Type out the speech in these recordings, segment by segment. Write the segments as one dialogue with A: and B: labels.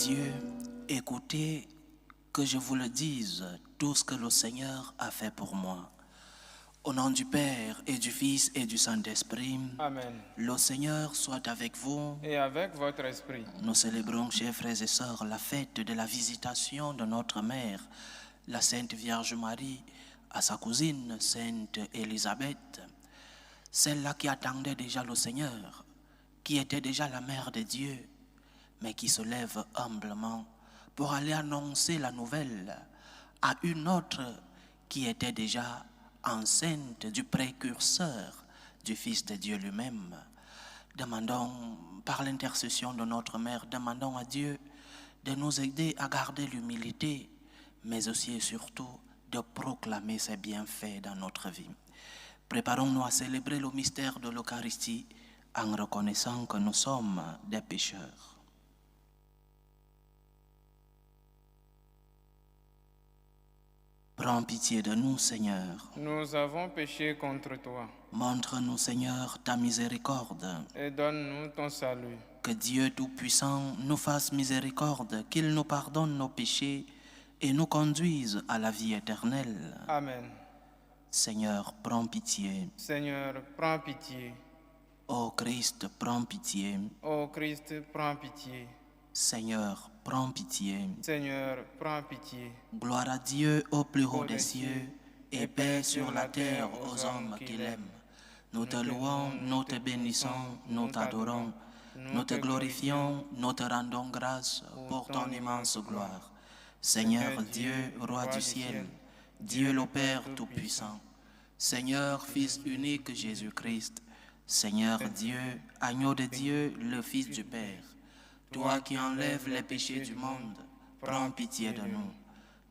A: Dieu, écoutez que je vous le dise, tout ce que le Seigneur a fait pour moi. Au nom du Père et du Fils et du Saint-Esprit,
B: Amen.
A: le Seigneur soit avec vous.
B: Et avec votre esprit.
A: Nous célébrons, chers frères et sœurs, la fête de la visitation de notre mère, la Sainte Vierge Marie, à sa cousine, Sainte Élisabeth, celle-là qui attendait déjà le Seigneur, qui était déjà la mère de Dieu, mais qui se lève humblement pour aller annoncer la nouvelle à une autre qui était déjà enceinte du précurseur du Fils de Dieu lui-même. Demandons, par l'intercession de notre Mère, demandons à Dieu de nous aider à garder l'humilité, mais aussi et surtout de proclamer ses bienfaits dans notre vie. Préparons-nous à célébrer le mystère de l'Eucharistie en reconnaissant que nous sommes des pécheurs. Prends pitié de nous, Seigneur.
B: Nous avons péché contre toi.
A: Montre-nous, Seigneur, ta miséricorde.
B: Et donne-nous ton salut.
A: Que Dieu Tout-Puissant nous fasse miséricorde, qu'il nous pardonne nos péchés et nous conduise à la vie éternelle.
B: Amen.
A: Seigneur, prends pitié.
B: Seigneur, prends pitié.
A: Ô Christ, prends pitié.
B: Ô Christ, prends pitié.
A: Seigneur, prends pitié.
B: Seigneur, prends pitié.
A: Gloire à Dieu au plus haut des cieux et paix sur la terre aux hommes qu'il aime. Nous te louons, nous te bénissons, nous t'adorons, nous te glorifions, nous te rendons grâce pour ton immense gloire. Seigneur Dieu, Roi du ciel, Dieu le Père Tout-Puissant, Seigneur Fils unique Jésus-Christ, Seigneur Dieu, Agneau de Dieu, le Fils du Père, toi qui enlèves les péchés du monde, prends pitié de nous.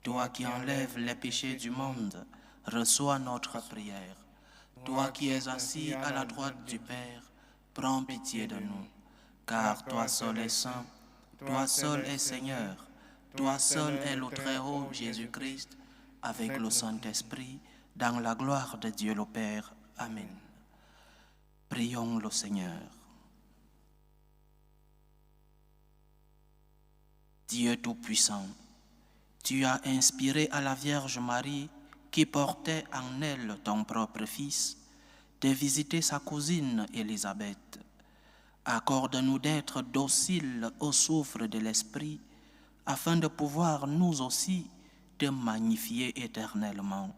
A: Toi qui enlèves les péchés du monde, reçois notre prière. Toi qui es assis à la droite du Père, prends pitié de nous. Car toi seul es saint, toi seul es Seigneur, toi seul es le Très-Haut Jésus-Christ, avec le Saint-Esprit, dans la gloire de Dieu le Père. Amen. Prions le Seigneur. Dieu Tout-Puissant, tu as inspiré à la Vierge Marie, qui portait en elle ton propre Fils, de visiter sa cousine Élisabeth. Accorde-nous d'être dociles au souffle de l'Esprit, afin de pouvoir nous aussi te magnifier éternellement.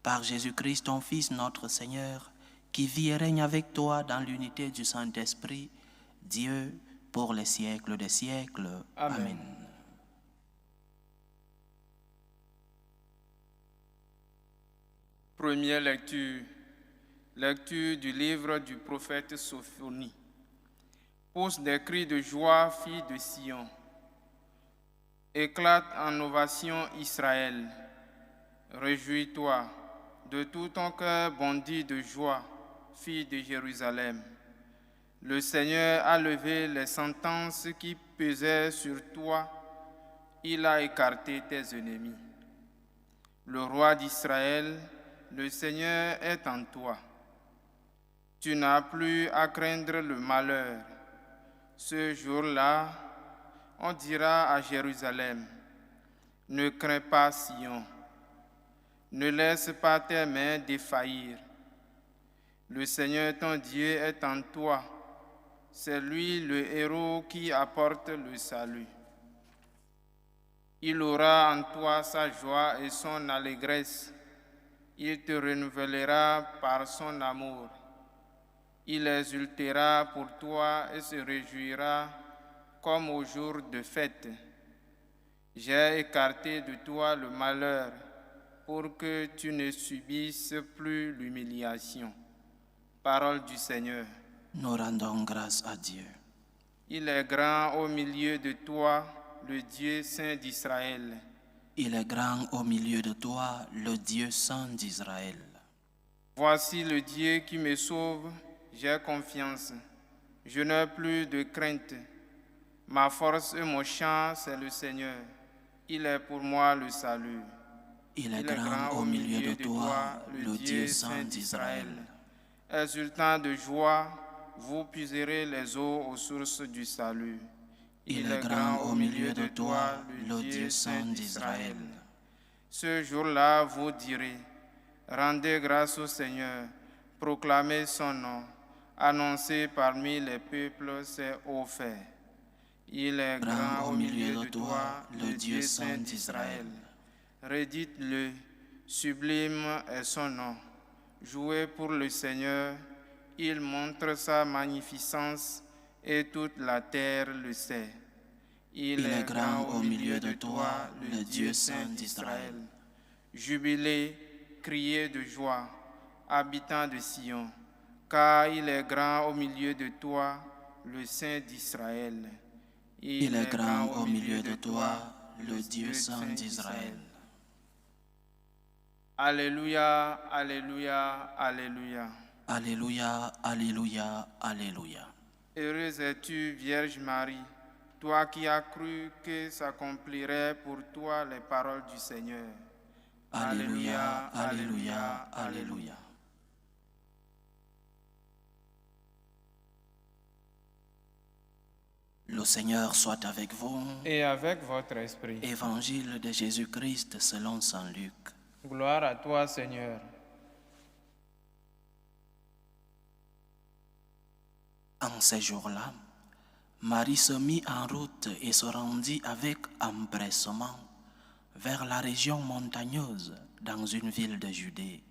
A: Par Jésus-Christ, ton Fils, notre Seigneur, qui vit et règne avec toi dans l'unité du Saint-Esprit, Dieu, pour les siècles des siècles. Amen.
B: Première lecture. Lecture du livre du prophète Sophonie. Pousse des cris de joie, fille de Sion. Éclate en ovation Israël. Réjouis-toi, de tout ton cœur bondit de joie, fille de Jérusalem. Le Seigneur a levé les sentences qui pesaient sur toi, il a écarté tes ennemis. Le roi d'Israël, le Seigneur est en toi. Tu n'as plus à craindre le malheur. Ce jour-là, on dira à Jérusalem, ne crains pas Sion, ne laisse pas tes mains défaillir. Le Seigneur ton Dieu est en toi. C'est lui le héros qui apporte le salut. Il aura en toi sa joie et son allégresse. Il te renouvellera par son amour. Il exultera pour toi et se réjouira comme au jour de fête. J'ai écarté de toi le malheur pour que tu ne subisses plus l'humiliation. Parole du Seigneur.
A: Nous rendons grâce à Dieu.
B: Il est grand au milieu de toi, le Dieu saint d'Israël.
A: Il est grand au milieu de toi, le Dieu saint d'Israël.
B: Voici le Dieu qui me sauve, j'ai confiance. Je n'ai plus de crainte. Ma force et mon chant, c'est le Seigneur. Il est pour moi le salut.
A: Il est grand au milieu de toi, le Dieu saint d'Israël.
B: Exultant de joie, vous puiserez les eaux aux sources du salut.
A: Il est grand au milieu de toi, le Dieu saint d'Israël.
B: Ce jour-là, vous direz, rendez grâce au Seigneur, proclamez son nom, annoncez parmi les peuples ses hauts faits. Il est grand au milieu de toi, le Dieu saint d'Israël. Redites-le, sublime est son nom. Jouez pour le Seigneur, il montre sa magnificence et toute la terre le sait.
A: Il est grand au milieu de toi, le Dieu saint d'Israël.
B: Jubilez, criez de joie, habitants de Sion, car il est grand au milieu de toi, le Saint d'Israël.
A: Il est grand au milieu de toi, le Dieu saint d'Israël.
B: Alléluia, alléluia, alléluia.
A: Alléluia, alléluia, alléluia.
B: Heureuse es-tu, Vierge Marie, toi qui as cru que s'accompliraient pour toi les paroles du Seigneur.
A: Alléluia, alléluia, alléluia. Le Seigneur soit avec vous.
B: Et avec votre esprit.
A: Évangile de Jésus-Christ selon saint Luc.
B: Gloire à toi, Seigneur.
A: En ces jours-là, Marie se mit en route et se rendit avec empressement vers la région montagneuse dans une ville de Judée.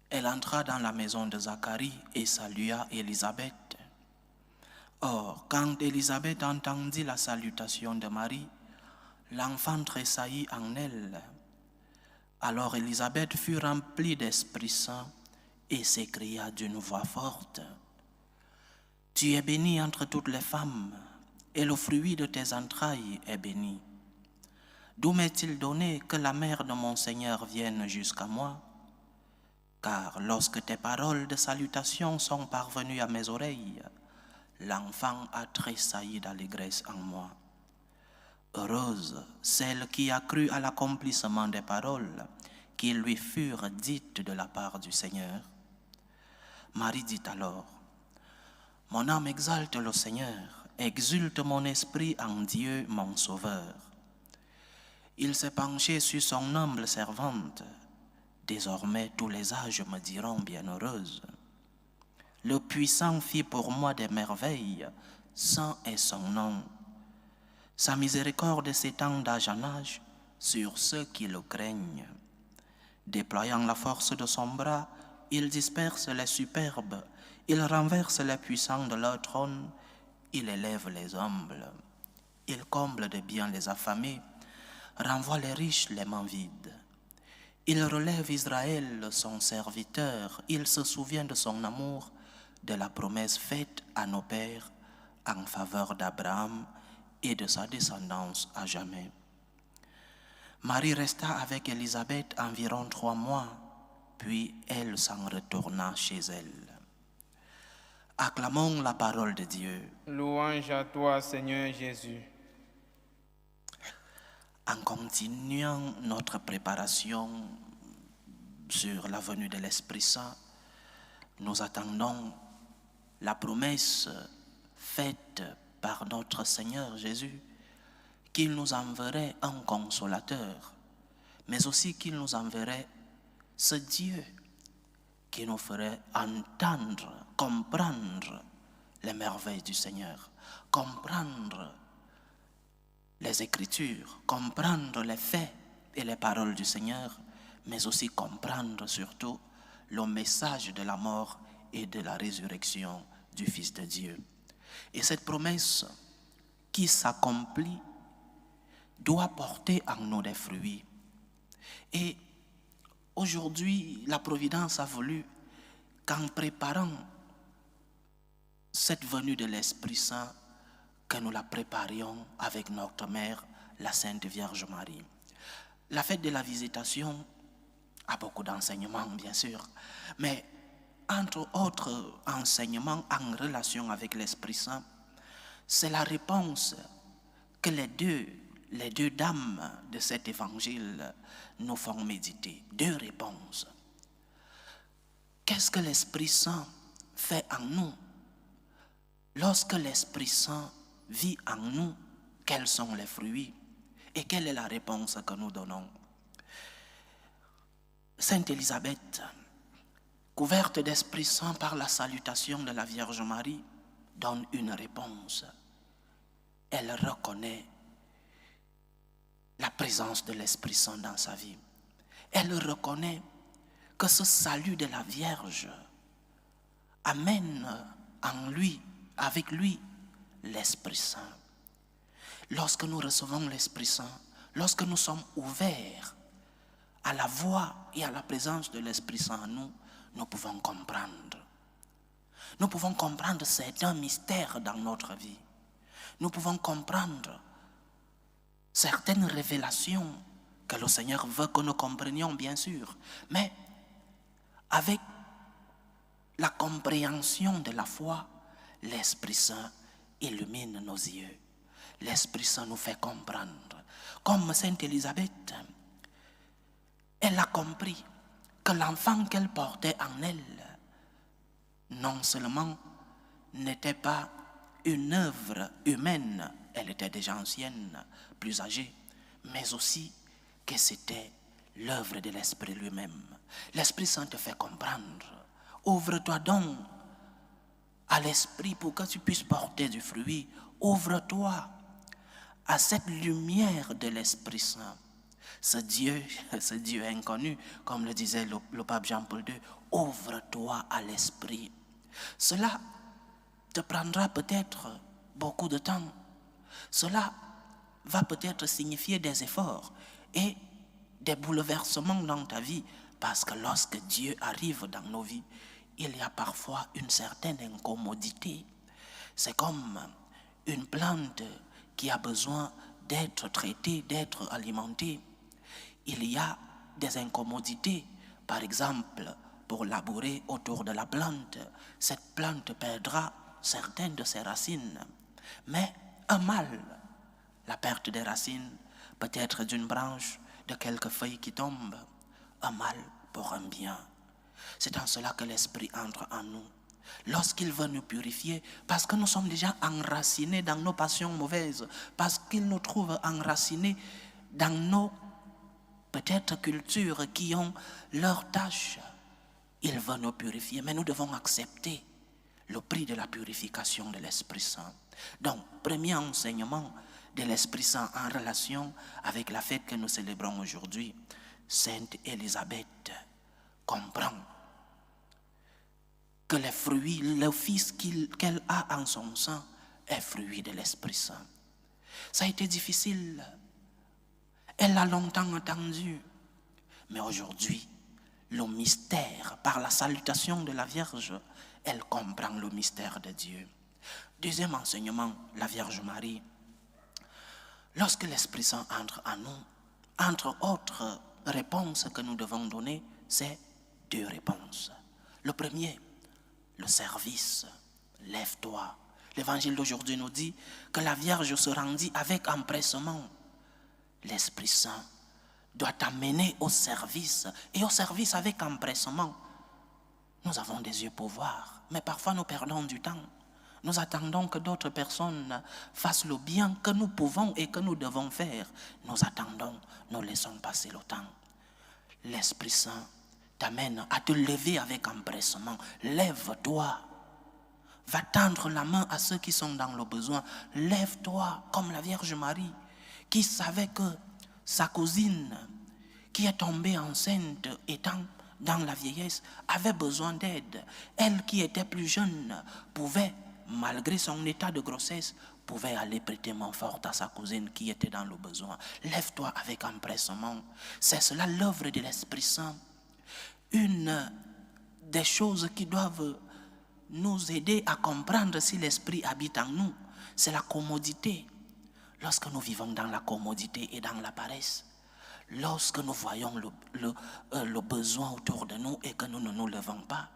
A: Elle entra dans la maison de Zacharie et salua Élisabeth. Or, quand Élisabeth entendit la salutation de Marie, l'enfant tressaillit en elle. Alors Élisabeth fut remplie d'Esprit Saint et s'écria d'une voix forte, « Tu es bénie entre toutes les femmes, et le fruit de tes entrailles est béni. D'où m'est-il donné que la mère de mon Seigneur vienne jusqu'à moi? Car lorsque tes paroles de salutation sont parvenues à mes oreilles, l'enfant a tressailli d'allégresse en moi. Heureuse celle qui a cru à l'accomplissement des paroles qui lui furent dites de la part du Seigneur. » Marie dit alors, « Mon âme exalte le Seigneur, exulte mon esprit en Dieu mon Sauveur. Il s'est penché sur son humble servante. Désormais tous les âges me diront bienheureuse. Le Puissant fit pour moi des merveilles, saint est son nom. Sa miséricorde s'étend d'âge en âge sur ceux qui le craignent. Déployant la force de son bras, il disperse les superbes, il renverse les puissants de leur trône, il élève les humbles. Il comble de bien les affamés, renvoie les riches les mains vides. Il relève Israël, son serviteur, il se souvient de son amour, de la promesse faite à nos pères en faveur d'Abraham et de sa descendance à jamais. » Marie resta avec Élisabeth environ 3 mois, puis elle s'en retourna chez elle. Acclamons la parole de Dieu.
B: Louange à toi, Seigneur Jésus.
A: En continuant notre préparation sur la venue de l'Esprit Saint, nous attendons la promesse faite par notre Seigneur Jésus qu'il nous enverrait un consolateur, mais aussi qu'il nous enverrait ce Dieu qui nous ferait entendre, comprendre les merveilles du Seigneur, comprendre les Écritures, comprendre les faits et les paroles du Seigneur, mais aussi comprendre surtout le message de la mort et de la résurrection du Fils de Dieu. Et cette promesse qui s'accomplit doit porter en nous des fruits. Et aujourd'hui, la Providence a voulu qu'en préparant cette venue de l'Esprit Saint, que nous la préparions avec notre mère, la Sainte Vierge Marie. La fête de la Visitation a beaucoup d'enseignements, bien sûr, mais entre autres enseignements en relation avec l'Esprit Saint, c'est la réponse que les deux dames de cet évangile nous font méditer. 2 réponses. Qu'est-ce que l'Esprit Saint fait en nous lorsque l'Esprit Saint vit en nous, quels sont les fruits et quelle est la réponse que nous donnons. Sainte Élisabeth, couverte d'Esprit Saint par la salutation de la Vierge Marie, donne une réponse. Elle reconnaît la présence de l'Esprit Saint dans sa vie. Elle reconnaît que ce salut de la Vierge amène en lui, avec lui, l'Esprit Saint. Lorsque nous recevons l'Esprit Saint, lorsque nous sommes ouverts à la voix et à la présence de l'Esprit Saint en nous, nous pouvons comprendre. Nous pouvons comprendre certains mystères dans notre vie. Nous pouvons comprendre certaines révélations que le Seigneur veut que nous comprenions, bien sûr, mais avec la compréhension de la foi, l'Esprit Saint illumine nos yeux. L'Esprit Saint nous fait comprendre. Comme Sainte Élisabeth, elle a compris que l'enfant qu'elle portait en elle, non seulement n'était pas une œuvre humaine, elle était déjà ancienne, plus âgée, mais aussi que c'était l'œuvre de l'Esprit lui-même. L'Esprit Saint te fait comprendre. Ouvre-toi donc à l'Esprit pour que tu puisses porter du fruit. Ouvre-toi à cette lumière de l'Esprit Saint. Ce Dieu inconnu, comme le disait le pape Jean-Paul II, ouvre-toi à l'Esprit. Cela te prendra peut-être beaucoup de temps. Cela va peut-être signifier des efforts et des bouleversements dans ta vie, parce que lorsque Dieu arrive dans nos vies, il y a parfois une certaine incommodité. C'est comme une plante qui a besoin d'être traitée, d'être alimentée. Il y a des incommodités. Par exemple, pour labourer autour de la plante, cette plante perdra certaines de ses racines. Mais un mal, la perte des racines, peut-être d'une branche, de quelques feuilles qui tombent, un mal pour un bien. C'est en cela que l'Esprit entre en nous. Lorsqu'il veut nous purifier, parce que nous sommes déjà enracinés dans nos passions mauvaises, parce qu'il nous trouve enracinés dans nos peut-être cultures qui ont leur tâche, il veut nous purifier, mais nous devons accepter le prix de la purification de l'Esprit Saint. Donc, premier enseignement de l'Esprit Saint en relation avec la fête que nous célébrons aujourd'hui, Sainte Élisabeth comprend que les fruits, le Fils qu'elle a en son sein est fruit de l'Esprit Saint. Ça a été difficile. Elle l'a longtemps attendu. Mais aujourd'hui, le mystère, par la salutation de la Vierge, elle comprend le mystère de Dieu. Deuxième enseignement, la Vierge Marie. Lorsque l'Esprit Saint entre en nous, entre autres réponses que nous devons donner, c'est deux réponses. Le premier, le service. Lève-toi. L'évangile d'aujourd'hui nous dit que la Vierge se rendit avec empressement. L'Esprit Saint doit t'amener au service, et au service avec empressement. Nous avons des yeux pour voir, mais parfois nous perdons du temps. Nous attendons que d'autres personnes fassent le bien que nous pouvons et que nous devons faire. Nous attendons, nous laissons passer le temps. L'Esprit Saint t'amène à te lever avec empressement. Lève-toi. Va tendre la main à ceux qui sont dans le besoin. Lève-toi comme la Vierge Marie, qui savait que sa cousine, qui est tombée enceinte étant dans la vieillesse, avait besoin d'aide. Elle qui était plus jeune pouvait, malgré son état de grossesse, pouvait aller prêter main forte à sa cousine qui était dans le besoin. Lève-toi avec empressement. C'est cela l'œuvre de l'Esprit Saint. Une des choses qui doivent nous aider à comprendre si l'Esprit habite en nous, c'est la commodité. Lorsque nous vivons dans la commodité et dans la paresse, lorsque nous voyons le besoin autour de nous et que nous ne nous levons pas,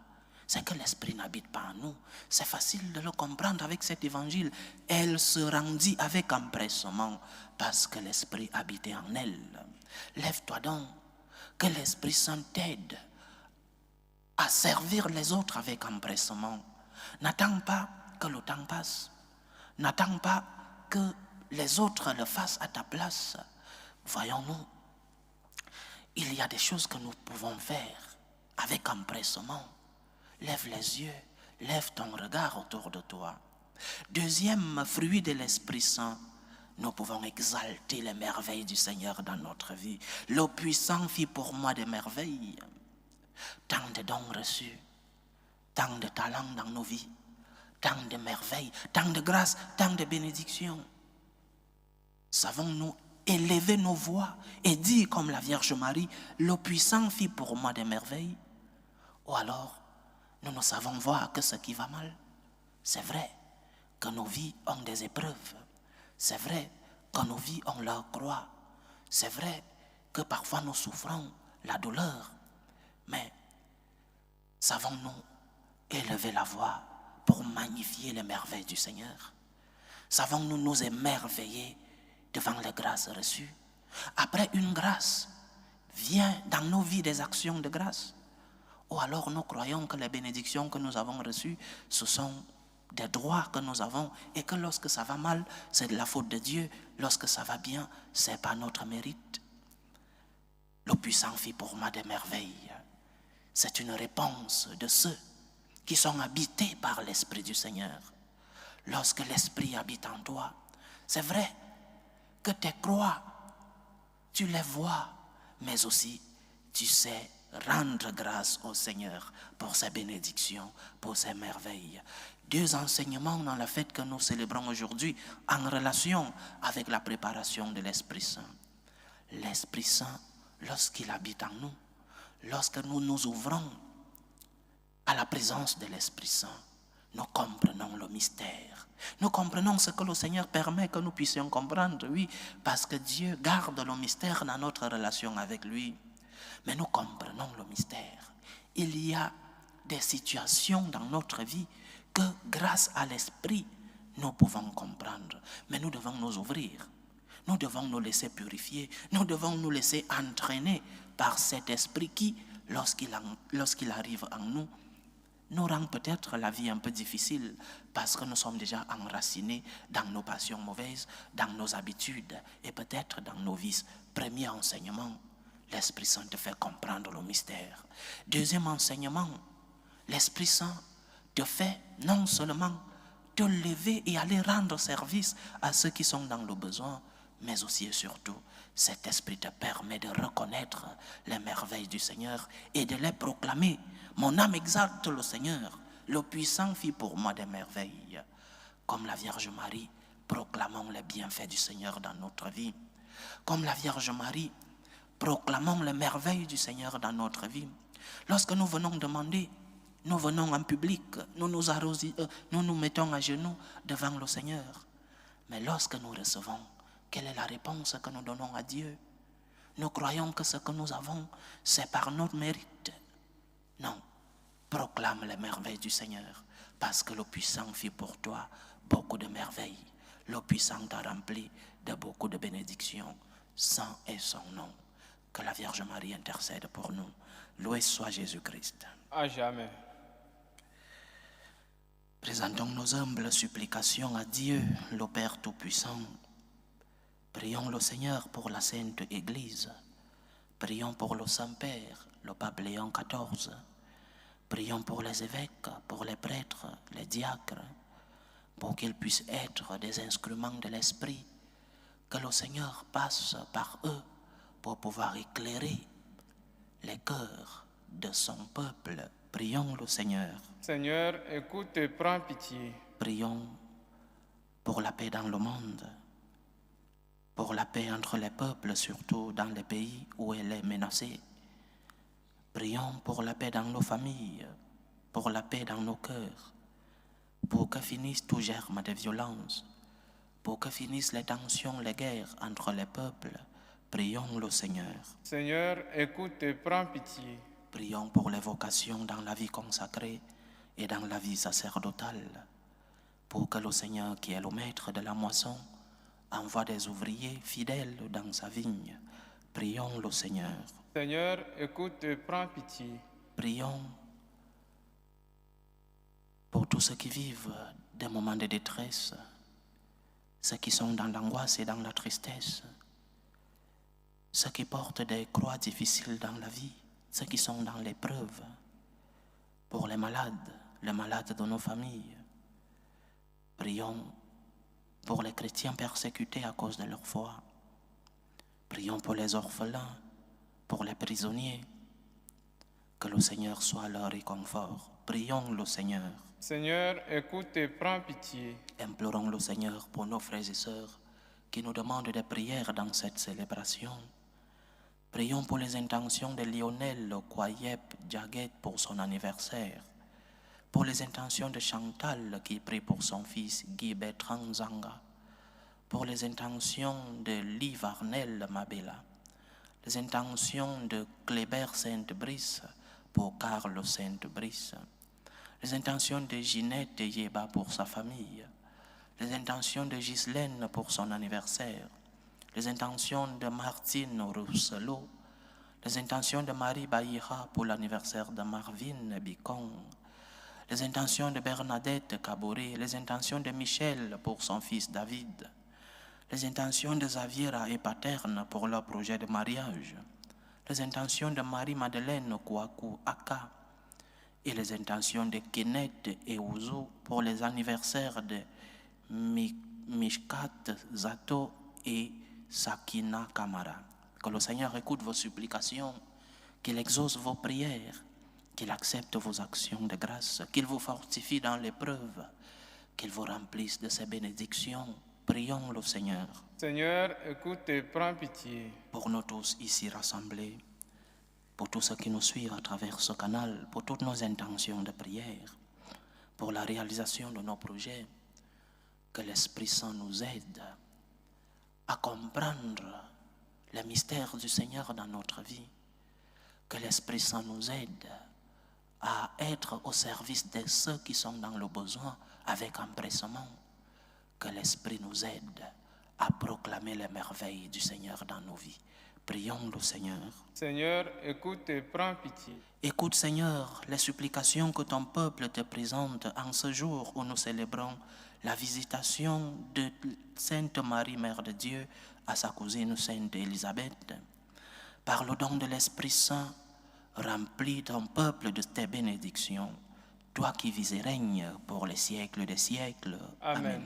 A: c'est que l'Esprit n'habite pas en nous. C'est facile de le comprendre avec cet évangile. Elle se rendit avec empressement parce que l'Esprit habitait en elle. Lève-toi donc, que l'Esprit Saint t'aide à servir les autres avec empressement. N'attends pas que le temps passe. N'attends pas que les autres le fassent à ta place. Voyons-nous, il y a des choses que nous pouvons faire avec empressement. Lève les yeux, lève ton regard autour de toi. Deuxième fruit de l'Esprit Saint, nous pouvons exalter les merveilles du Seigneur dans notre vie. Le puissant fit pour moi des merveilles. Tant de dons reçus, tant de talents dans nos vies, tant de merveilles, tant de grâces, tant de bénédictions. Savons-nous élever nos voix et dire comme la Vierge Marie, le puissant fit pour moi des merveilles? Ou alors, nous ne savons voir que ce qui va mal. C'est vrai que nos vies ont des épreuves. C'est vrai que nos vies ont leur croix. C'est vrai que parfois nous souffrons la douleur. Mais savons-nous élever la voix pour magnifier les merveilles du Seigneur? Savons-nous nous émerveiller devant les grâces reçues? Après une grâce, vient dans nos vies des actions de grâce. Ou alors nous croyons que les bénédictions que nous avons reçues, ce sont des droits que nous avons et que lorsque ça va mal, c'est de la faute de Dieu. Lorsque ça va bien, c'est pas notre mérite. Le puissant fit pour moi des merveilles. C'est une réponse de ceux qui sont habités par l'Esprit du Seigneur. Lorsque l'Esprit habite en toi, c'est vrai que tes croix, tu les vois, mais aussi tu sais rendre grâce au Seigneur pour ses bénédictions, pour ses merveilles. Deux enseignements dans la fête que nous célébrons aujourd'hui en relation avec la préparation de l'Esprit Saint. L'Esprit Saint, lorsqu'il habite en nous, lorsque nous nous ouvrons à la présence de l'Esprit Saint, nous comprenons le mystère. Nous comprenons ce que le Seigneur permet que nous puissions comprendre, oui, parce que Dieu garde le mystère dans notre relation avec lui. Mais nous comprenons le mystère. Il y a des situations dans notre vie que grâce à l'Esprit, nous pouvons comprendre. Mais nous devons nous ouvrir. Nous devons nous laisser purifier. Nous devons nous laisser entraîner par cet Esprit qui, lorsqu'il arrive en nous, nous rend peut-être la vie un peu difficile parce que nous sommes déjà enracinés dans nos passions mauvaises, dans nos habitudes et peut-être dans nos vices. Premier enseignement, l'Esprit Saint te fait comprendre le mystère. Deuxième enseignement, l'Esprit Saint te fait non seulement te lever et aller rendre service à ceux qui sont dans le besoin, mais aussi et surtout, cet Esprit te permet de reconnaître les merveilles du Seigneur et de les proclamer. Mon âme exalte le Seigneur, le puissant fit pour moi des merveilles. Comme la Vierge Marie, proclamons les bienfaits du Seigneur dans notre vie. Comme la Vierge Marie, proclamons les merveilles du Seigneur dans notre vie. Lorsque nous venons demander, nous venons en public, nous nous mettons à genoux devant le Seigneur. Mais lorsque nous recevons, quelle est la réponse que nous donnons à Dieu? Nous croyons que ce que nous avons, c'est par notre mérite. Non, proclame les merveilles du Seigneur, parce que le puissant fit pour toi beaucoup de merveilles. Le puissant t'a rempli de beaucoup de bénédictions. Saint est son nom. Que la Vierge Marie intercède pour nous. Loué soit Jésus-Christ.
B: À jamais.
A: Présentons nos humbles supplications à Dieu, le Père Tout-Puissant. Prions le Seigneur pour la Sainte Église. Prions pour le Saint-Père, le Pape Léon XIV. Prions pour les évêques, pour les prêtres, les diacres, pour qu'ils puissent être des instruments de l'Esprit, que le Seigneur passe par eux pour pouvoir éclairer les cœurs de son peuple. Prions le Seigneur.
B: Seigneur, écoute et prends pitié.
A: Prions pour la paix dans le monde, pour la paix entre les peuples, surtout dans les pays où elle est menacée. Prions pour la paix dans nos familles, pour la paix dans nos cœurs, pour que finisse tout germe de violence, pour que finissent les tensions, les guerres entre les peuples. Prions le Seigneur.
B: Seigneur, écoute et prends pitié.
A: Prions pour les vocations dans la vie consacrée et dans la vie sacerdotale, pour que le Seigneur, qui est le maître de la moisson, envoie des ouvriers fidèles dans sa vigne. Prions le Seigneur.
B: Seigneur, écoute et prends pitié.
A: Prions pour tous ceux qui vivent des moments de détresse, ceux qui sont dans l'angoisse et dans la tristesse, ceux qui portent des croix difficiles dans la vie, ceux qui sont dans l'épreuve, pour les malades de nos familles. Prions pour les chrétiens persécutés à cause de leur foi. Prions pour les orphelins, pour les prisonniers. Que le Seigneur soit leur réconfort. Prions le Seigneur.
B: Seigneur, écoute et prends pitié.
A: Implorons le Seigneur pour nos frères et sœurs qui nous demandent des prières dans cette célébration. Prions pour les intentions de Lionel Kwayep Djaguet pour son anniversaire. Pour les intentions de Chantal qui prie pour son fils Guy Bertrand Zanga. Pour les intentions de Liv Arnel Mabela. Les intentions de Kléber Sainte-Brice pour Carlo Sainte-Brice. Les intentions de Ginette Yeba pour sa famille. Les intentions de Ghislaine pour son anniversaire. Les intentions de Martine Rousselot. Les intentions de Marie Baïra pour l'anniversaire de Marvin Bicon. Les intentions de Bernadette Kabouré. Les intentions de Michel pour son fils David. Les intentions de Xaviera et Paterne pour leur projet de mariage, les intentions de Marie-Madeleine Kouakou Aka et les intentions de Kenneth et Ouzou pour les anniversaires de Mishkat Zato et Sakina Kamara. Que le Seigneur écoute vos supplications, qu'il exauce vos prières, qu'il accepte vos actions de grâce, qu'il vous fortifie dans l'épreuve, qu'il vous remplisse de ses bénédictions. Prions le Seigneur.
B: Seigneur, écoute et prends pitié.
A: Pour nous tous ici rassemblés, pour tous ceux qui nous suivent à travers ce canal, pour toutes nos intentions de prière, pour la réalisation de nos projets, que l'Esprit Saint nous aide à comprendre les mystères du Seigneur dans notre vie, que l'Esprit Saint nous aide à être au service de ceux qui sont dans le besoin avec empressement. Que l'Esprit nous aide à proclamer les merveilles du Seigneur dans nos vies. Prions le Seigneur.
B: Seigneur, écoute et prends pitié.
A: Écoute, Seigneur, les supplications que ton peuple te présente en ce jour où nous célébrons la visitation de Sainte Marie, Mère de Dieu, à sa cousine Sainte Élisabeth. Par le don de l'Esprit Saint, remplis ton peuple de tes bénédictions, toi qui vis et règnes pour les siècles des siècles.
B: Amen.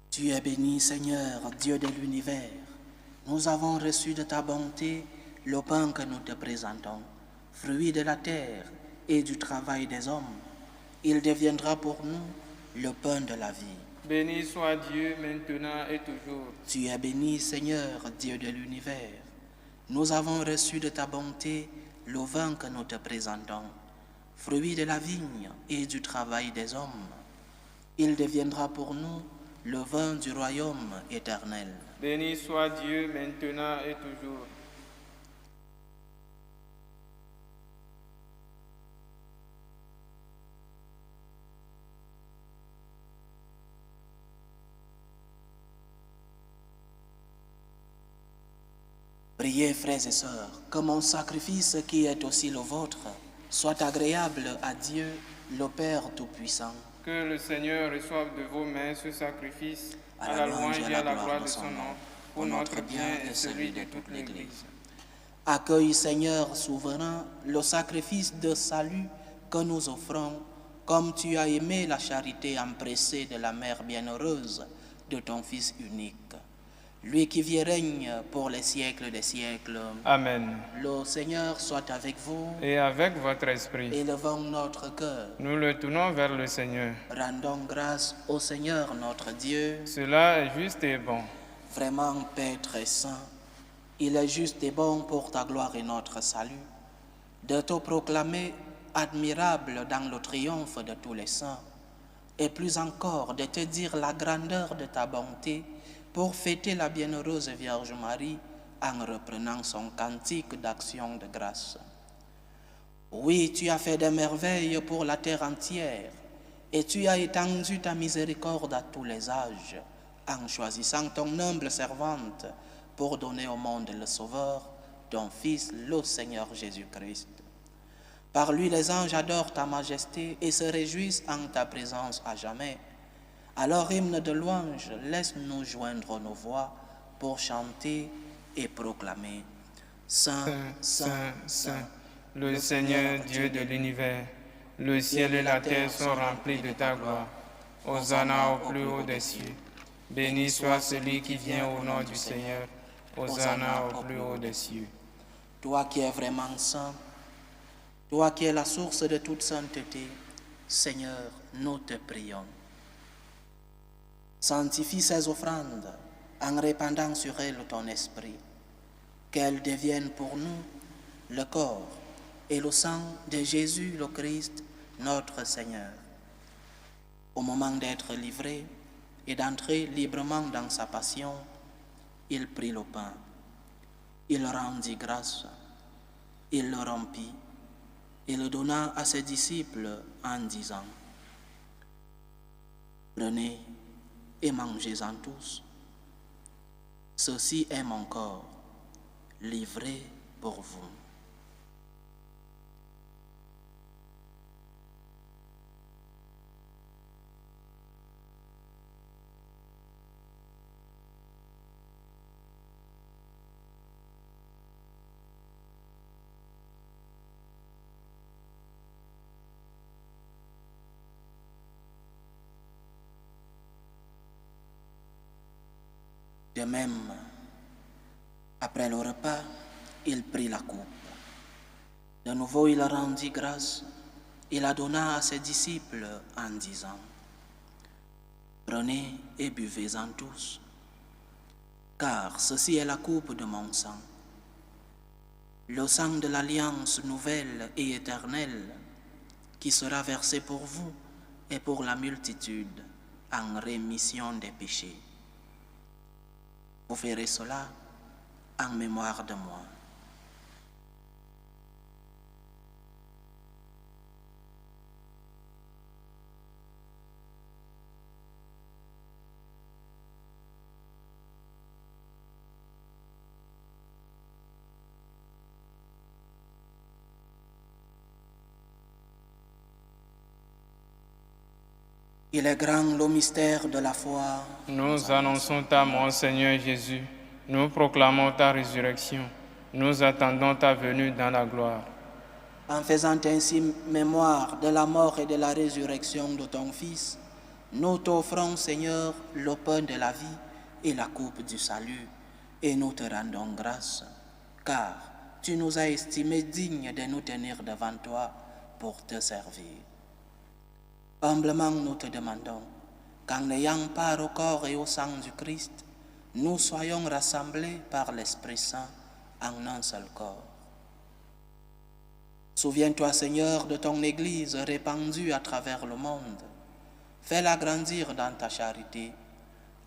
A: Tu es béni, Seigneur, Dieu de l'univers. Nous avons reçu de ta bonté le pain que nous te présentons, fruit de la terre et du travail des hommes. Il deviendra pour nous le pain de la vie.
B: Béni soit Dieu maintenant et toujours.
A: Tu es béni, Seigneur, Dieu de l'univers. Nous avons reçu de ta bonté le vin que nous te présentons, fruit de la vigne et du travail des hommes. Il deviendra pour nous le vin du royaume éternel.
B: Béni soit Dieu maintenant et toujours.
A: Priez, frères et sœurs, que mon sacrifice qui est aussi le vôtre soit agréable à Dieu, le Père Tout-Puissant.
B: Que le Seigneur reçoive de vos mains ce sacrifice à la louange et à la gloire de son nom, pour notre bien et celui de toute l'Église.
A: Accueille, Seigneur souverain, le sacrifice de salut que nous offrons, comme tu as aimé la charité empressée de la mère bienheureuse de ton Fils unique. Lui qui vit et règne pour les siècles des siècles.
B: Amen.
A: Le Seigneur soit avec vous.
B: Et avec votre esprit.
A: Élevons notre cœur.
B: Nous le tournons vers le Seigneur.
A: Rendons grâce au Seigneur notre Dieu.
B: Cela est juste et bon.
A: Vraiment, Père très saint, il est juste et bon pour ta gloire et notre salut, de te proclamer admirable dans le triomphe de tous les saints, et plus encore de te dire la grandeur de ta bonté, pour fêter la bienheureuse Vierge Marie en reprenant son cantique d'action de grâce. Oui, tu as fait des merveilles pour la terre entière, et tu as étendu ta miséricorde à tous les âges, en choisissant ton humble servante pour donner au monde le Sauveur, ton Fils, le Seigneur Jésus-Christ. Par lui, les anges adorent ta majesté et se réjouissent en ta présence à jamais. Alors, hymne de louange, laisse-nous joindre nos voix pour chanter et proclamer. Saint, Saint, Saint,
B: le Seigneur Dieu de l'univers, le ciel et la terre sont remplis de ta gloire. Hosanna au plus haut des cieux. Béni soit celui qui vient au nom du Seigneur. Hosanna au plus haut des cieux.
A: Toi qui es vraiment saint, toi qui es la source de toute sainteté, Seigneur, nous te prions. Sanctifie ces offrandes en répandant sur elles ton esprit, qu'elles deviennent pour nous le corps et le sang de Jésus le Christ, notre Seigneur. Au moment d'être livré et d'entrer librement dans sa passion, il prit le pain, il rendit grâce, il le rompit et le donna à ses disciples en disant: Prenez et mangez-en tous. Ceci est mon corps, livré pour vous. De même, après le repas, il prit la coupe. De nouveau, il rendit grâce. Il la donna à ses disciples en disant: Prenez et buvez-en tous, car ceci est la coupe de mon sang, le sang de l'alliance nouvelle et éternelle, qui sera versé pour vous et pour la multitude en rémission des péchés. Vous ferez cela en mémoire de moi. Il est grand le mystère de la foi.
B: Nous annonçons ta mort, Seigneur Jésus. Nous proclamons ta résurrection. Nous attendons ta venue dans la gloire.
A: En faisant ainsi mémoire de la mort et de la résurrection de ton Fils, nous t'offrons, Seigneur, le pain de la vie et la coupe du salut, et nous te rendons grâce, car tu nous as estimés dignes de nous tenir devant toi pour te servir. Humblement nous te demandons qu'en n'ayant part au corps et au sang du Christ, nous soyons rassemblés par l'Esprit Saint en un seul corps. Souviens-toi, Seigneur, de ton Église répandue à travers le monde. Fais-la grandir dans ta charité,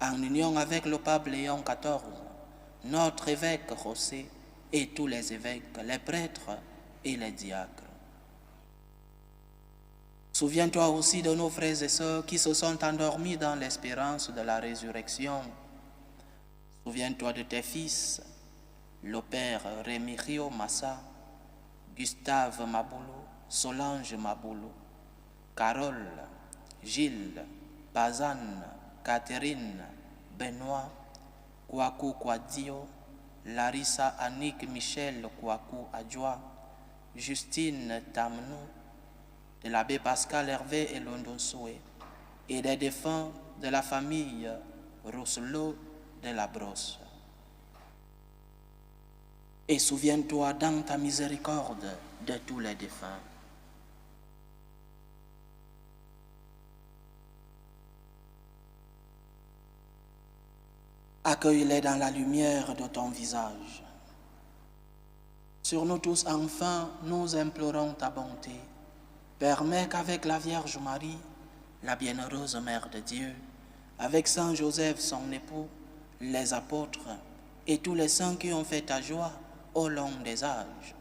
A: en union avec le pape Léon XIV, notre évêque José et tous les évêques, les prêtres et les diacres. Souviens-toi aussi de nos frères et sœurs qui se sont endormis dans l'espérance de la résurrection. Souviens-toi de tes fils, le père Rémirio Massa, Gustave Maboulou, Solange Maboulou, Carole, Gilles, Bazane, Catherine, Benoît, Kouakou Kouadio, Larissa Annick Michel Kouakou Adjoa, Justine Tamnou, de l'abbé Pascal Hervé et Londosoué, et des défunts de la famille Rousselot de la Brosse. Et souviens-toi dans ta miséricorde de tous les défunts. Accueille-les dans la lumière de ton visage. Sur nous tous, enfin, nous implorons ta bonté. Permets qu'avec la Vierge Marie, la bienheureuse Mère de Dieu, avec Saint Joseph, son époux, les apôtres et tous les saints qui ont fait ta joie au long des âges,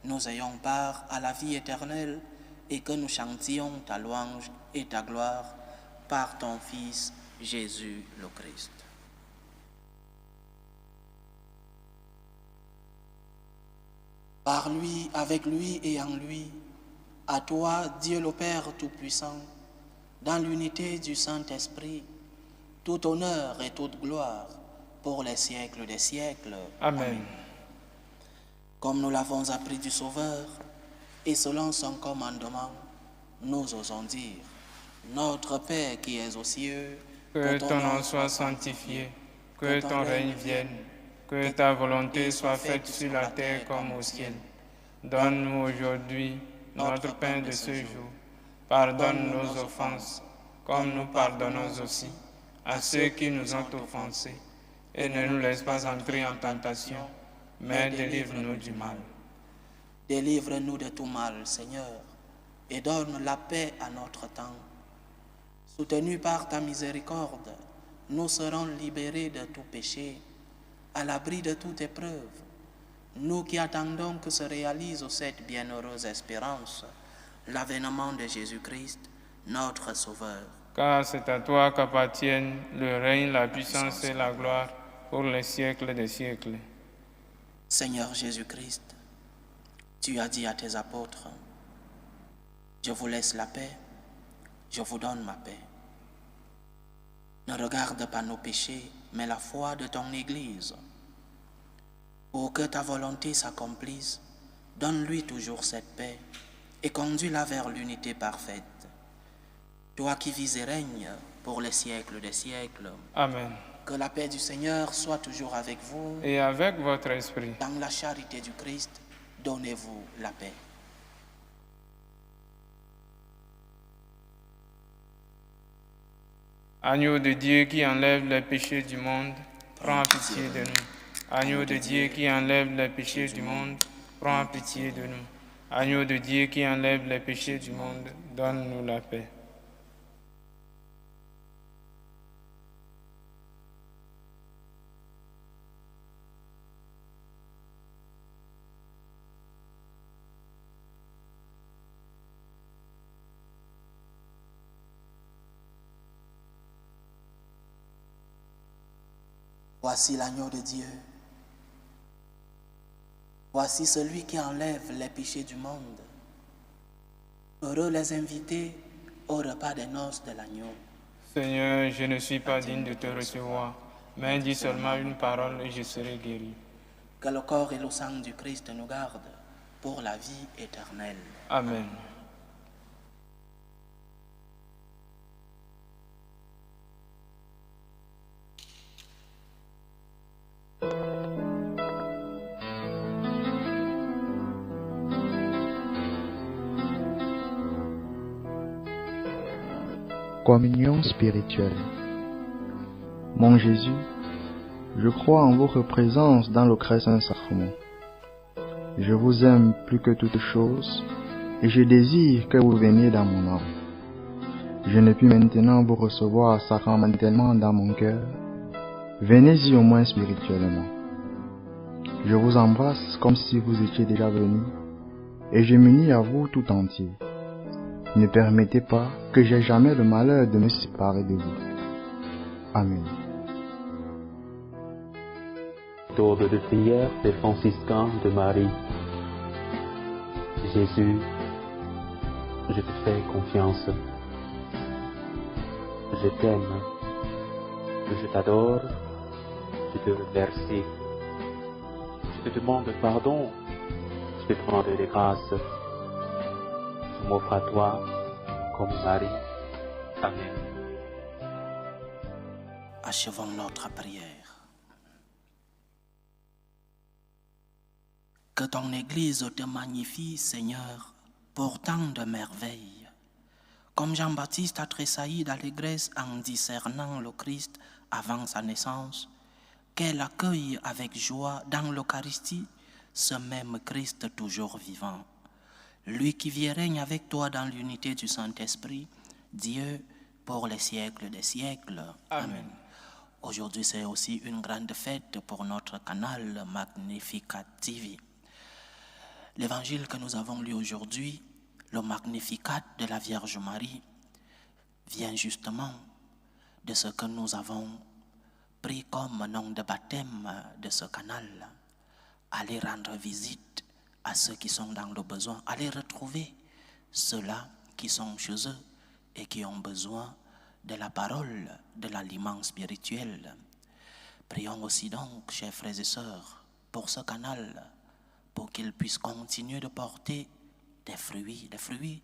A: nous ayons part à la vie éternelle et que nous chantions ta louange et ta gloire par ton Fils Jésus le Christ. Par lui, avec lui et en lui, À toi, Dieu le Père Tout-Puissant, dans l'unité du Saint-Esprit, tout honneur et toute gloire pour les siècles des siècles.
B: Amen.
A: Comme nous l'avons appris du Sauveur, et selon son commandement, nous osons dire, Notre Père qui es aux cieux,
B: que ton nom soit sanctifié, que ton règne vienne, que ta volonté soit faite sur la terre comme au ciel. Donne-nous aujourd'hui notre pain de ce jour. Pardonne nos offenses, comme nous pardonnons aussi à ceux qui nous ont offensés. Et ne nous laisse pas entrer en tentation, mais délivre-nous du mal.
A: Délivre-nous de tout mal, Seigneur, et donne la paix à notre temps. Soutenus par ta miséricorde, nous serons libérés de tout péché, à l'abri de toute épreuve, nous qui attendons que se réalise cette bienheureuse espérance, l'avènement de Jésus-Christ, notre Sauveur.
B: Car c'est à toi qu'appartiennent le règne, la puissance et la gloire pour les siècles des siècles.
A: Seigneur Jésus-Christ, tu as dit à tes apôtres, « Je vous laisse la paix, je vous donne ma paix. » Ne regarde pas nos péchés, mais la foi de ton Église. Pour que ta volonté s'accomplisse, donne-lui toujours cette paix et conduis-la vers l'unité parfaite. Toi qui vis et règnes pour les siècles des siècles.
B: Amen.
A: Que la paix du Seigneur soit toujours avec vous.
B: Et avec votre esprit.
A: Dans la charité du Christ, donnez-vous la paix.
B: Agneau de Dieu qui enlève les péchés du monde, prends pitié de nous. Agneau de Dieu qui enlève les péchés du monde, prends pitié de nous. Agneau de Dieu qui enlève les péchés du monde, donne-nous la paix.
A: Voici l'agneau de Dieu. Voici celui qui enlève les péchés du monde. Heureux les invités au repas des noces de l'agneau.
B: Seigneur, je ne suis pas digne de te recevoir, mais dis seulement une parole et je serai guéri.
A: Que le corps et le sang du Christ nous gardent pour la vie éternelle.
B: Amen.
C: Communion spirituelle. Mon Jésus, je crois en votre présence dans le très saint sacrement. Je vous aime plus que toute chose et je désire que vous veniez dans mon âme. Je ne puis maintenant vous recevoir sacramentellement dans mon cœur. Venez-y au moins spirituellement. Je vous embrasse comme si vous étiez déjà venu et je m'unis à vous tout entier. Ne permettez pas que j'aie jamais le malheur de me séparer de vous. Amen.
D: Méthode de prière des franciscains de Marie. Jésus, je te fais confiance. Je t'aime. Je t'adore. Je te remercie. Je te demande pardon. Je te demande des grâces. Je m'offre à toi comme Marie. Amen.
A: Achevons notre prière. Que ton Église te magnifie, Seigneur, pour tant de merveilles. Comme Jean-Baptiste a tressailli d'allégresse en discernant le Christ avant sa naissance, qu'elle accueille avec joie dans l'Eucharistie ce même Christ toujours vivant. Lui qui vit et règne avec toi dans l'unité du Saint-Esprit, Dieu, pour les siècles des siècles. Amen. Aujourd'hui, c'est aussi une grande fête pour notre canal Magnificat TV. L'évangile que nous avons lu aujourd'hui, le Magnificat de la Vierge Marie, vient justement de ce que nous avons pris comme nom de baptême de ce canal. Aller rendre visite à ceux qui sont dans le besoin, aller retrouver ceux-là qui sont chez eux et qui ont besoin de la parole, de l'aliment spirituel. Prions aussi donc, chers frères et sœurs, pour ce canal, pour qu'il puisse continuer de porter des fruits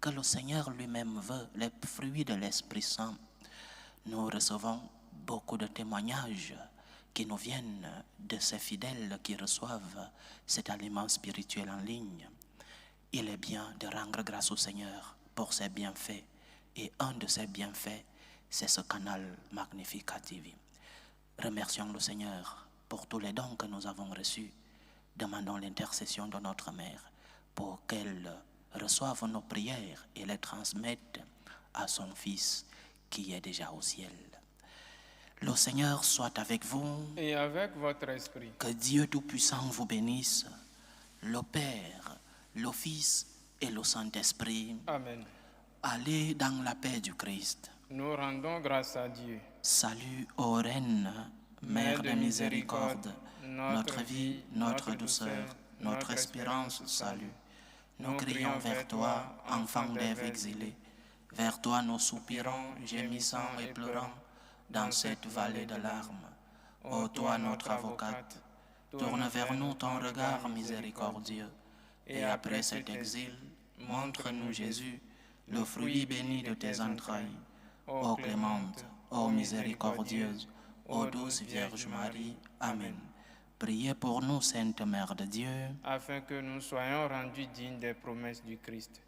A: que le Seigneur lui-même veut, les fruits de l'Esprit Saint. Nous recevons beaucoup de témoignages qui nous viennent de ces fidèles qui reçoivent cet aliment spirituel en ligne. Il est bien de rendre grâce au Seigneur pour ses bienfaits. Et un de ces bienfaits, c'est ce canal Magnificat TV. Remercions le Seigneur pour tous les dons que nous avons reçus. Demandons l'intercession de notre Mère pour qu'elle reçoive nos prières et les transmette à son Fils qui est déjà au ciel. Le Seigneur soit avec vous.
B: Et avec votre esprit.
A: Que Dieu Tout-Puissant vous bénisse, le Père, le Fils et le Saint-Esprit.
B: Amen.
A: Allez dans la paix du Christ.
B: Nous rendons grâce à Dieu.
A: Salut ô Reine, Mère de miséricorde, notre vie, notre douceur, notre espérance, salut. Nous crions vers toi, enfant d'Ève exilé. Vers toi nous soupirons, gémissant et pleurant, dans cette vallée de larmes. Ô toi notre avocate, tourne vers nous ton regard miséricordieux. Et après cet exil, montre-nous Jésus, le fruit béni de tes entrailles. Ô clémente, ô miséricordieuse, ô douce Vierge Marie. Amen. Priez pour nous, Sainte Mère de Dieu,
B: afin que nous soyons rendus dignes des promesses du Christ.